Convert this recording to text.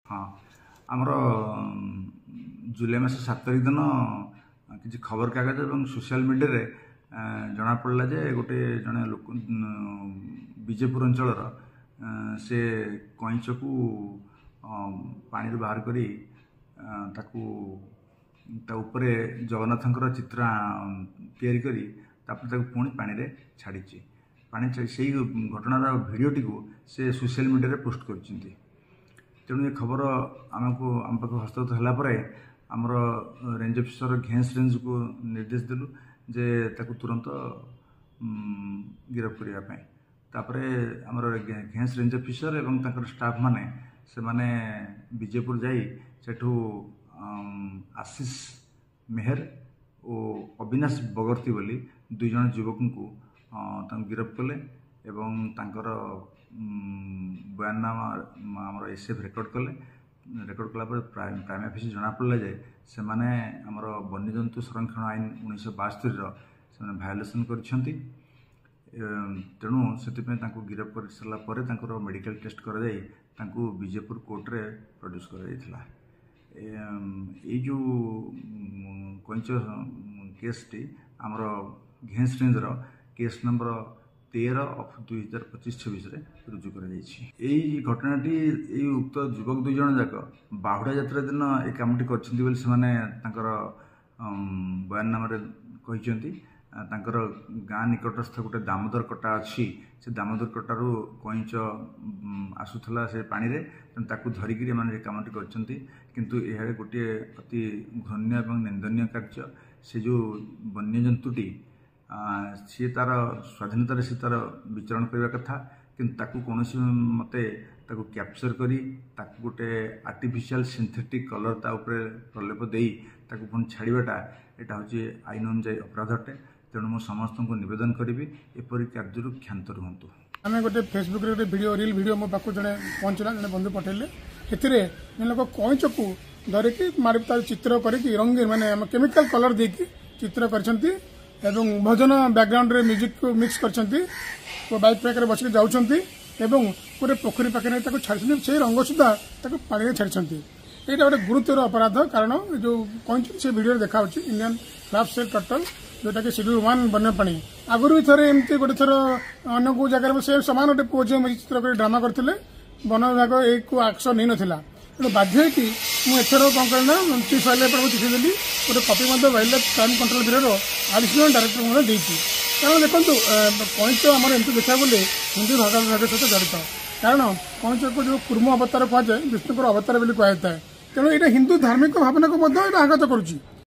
हाँ आमर जुलाई मास 7 तारिख दिन किसी खबर कागज और सोशल मीडिया जना पड़ा जे गोटे जड़े लोक विजेपुर अंचल से कईच को पानी बाहर करी जगन्नाथ चित्र तैयारी करी पुणी पानी रे छाड़ी पानी से घटनार भिडटी को से सोशल मीडिया पोस्ट कर तेणु ये खबर आमको आम पाख हस्तगत होगापर आमर रेंज अफिसर घेंस रेंज को निर्देश देलु जे ताकू तुरंत गिरफ करने तापर आमर घेंस रेंज अफिसर एवं ताकर स्टाफ माने से माने विजेपुर जाई सेठू आशीष मेहर और अविनाश बगर्ती बोली दुई जन युवक को गिरफ कले एवं तांकर बयाननामा आमर एसएफ रेकर्ड कलापर प्राइम ऑफिस जना पड़ा जाए से माने आमर वन्यजंतु संरक्षण आईन 1972 भायोलेसन करछंती तेणु से गिरफ कर सारापर मेडिकल टेस्ट कर विजेपुर कोर्ट रे प्रोड्यूस कर जो कंच केसटी आमर घेंस रेंजर केस नंबर 13/2025-26 रुजु कर घटनाटी उक्त युवक दुई जन जाक बाहुड़ा यात्रा दिन ए कामटी कर बयाननामा कहते गाँ निकटस्थ गोटे दामोदर कटा अच्छी से दामोदर कटारू कईच आसूला से पानी रे ताकू धरिकी कामटी किंतु यह गोटे अति घृण्य और निंदनीय कार्य से जो वन्यजंतुटी सी तार स्वाधीनतार से तार विचरण करने कथा किंतु ताकू कौन मते ताकू कैप्चर करी ताकू गोटे आर्टिफिशियल सिंथेटिक कलर ता उपरे प्रलेप देई ताकू पुणी छाड़ाटा यहाँ हूँ आईन अनुजाई अपराध अटे तेणु मु समस्त को निवेदन करी एपरी कार्य क्षांत रुहतु आम गोटे फेसबुक रे वीडियो रील वीडियो मो पाक जड़े पहुँचला जड़े बंधु पठेले ए लोक कईच को धरिकी मार तार चित्र करके रंगीन माने केमिकल कलर देकी चित्र करछंती एवं भजन बैकग्राउंड रे म्यूजिक को मिक्स करछंती बाइक पैक रे बसिक जाउछंती एवं गोटे पोखरी पाखे छाड़ी से रंग सुधा पानी में छाड़ी यहाँ गोटे गुरुतर अपराध कारण जो कौन से वीडियो देखा इंडियन फ्लैग सेल टर्टल जोटा कि शेड्यूल 1 वन्यप्राणी आगुरी भी थे एमती गोटे थर अन्य को जगह से सामान गोटे पुओ झील चित्र कर ड्रामा करते वन विभाग एक एक्शन नहीं नाला तेणु बाध्य मुझे कौन करना चीफ वाइल्ड लाइफ को चिठी देली गोटे copy wild life crime control bureau additional director देती कारण देखो कईच आम एमती देखा बोले हिंदू भाग सहित जड़ित कारण कईच को जो कूर्म अवतार कहुए विष्णुकर अवतार बोली कहुए तेणु यहाँ हिंदू धार्मिक भावना को आघात करुच्ची।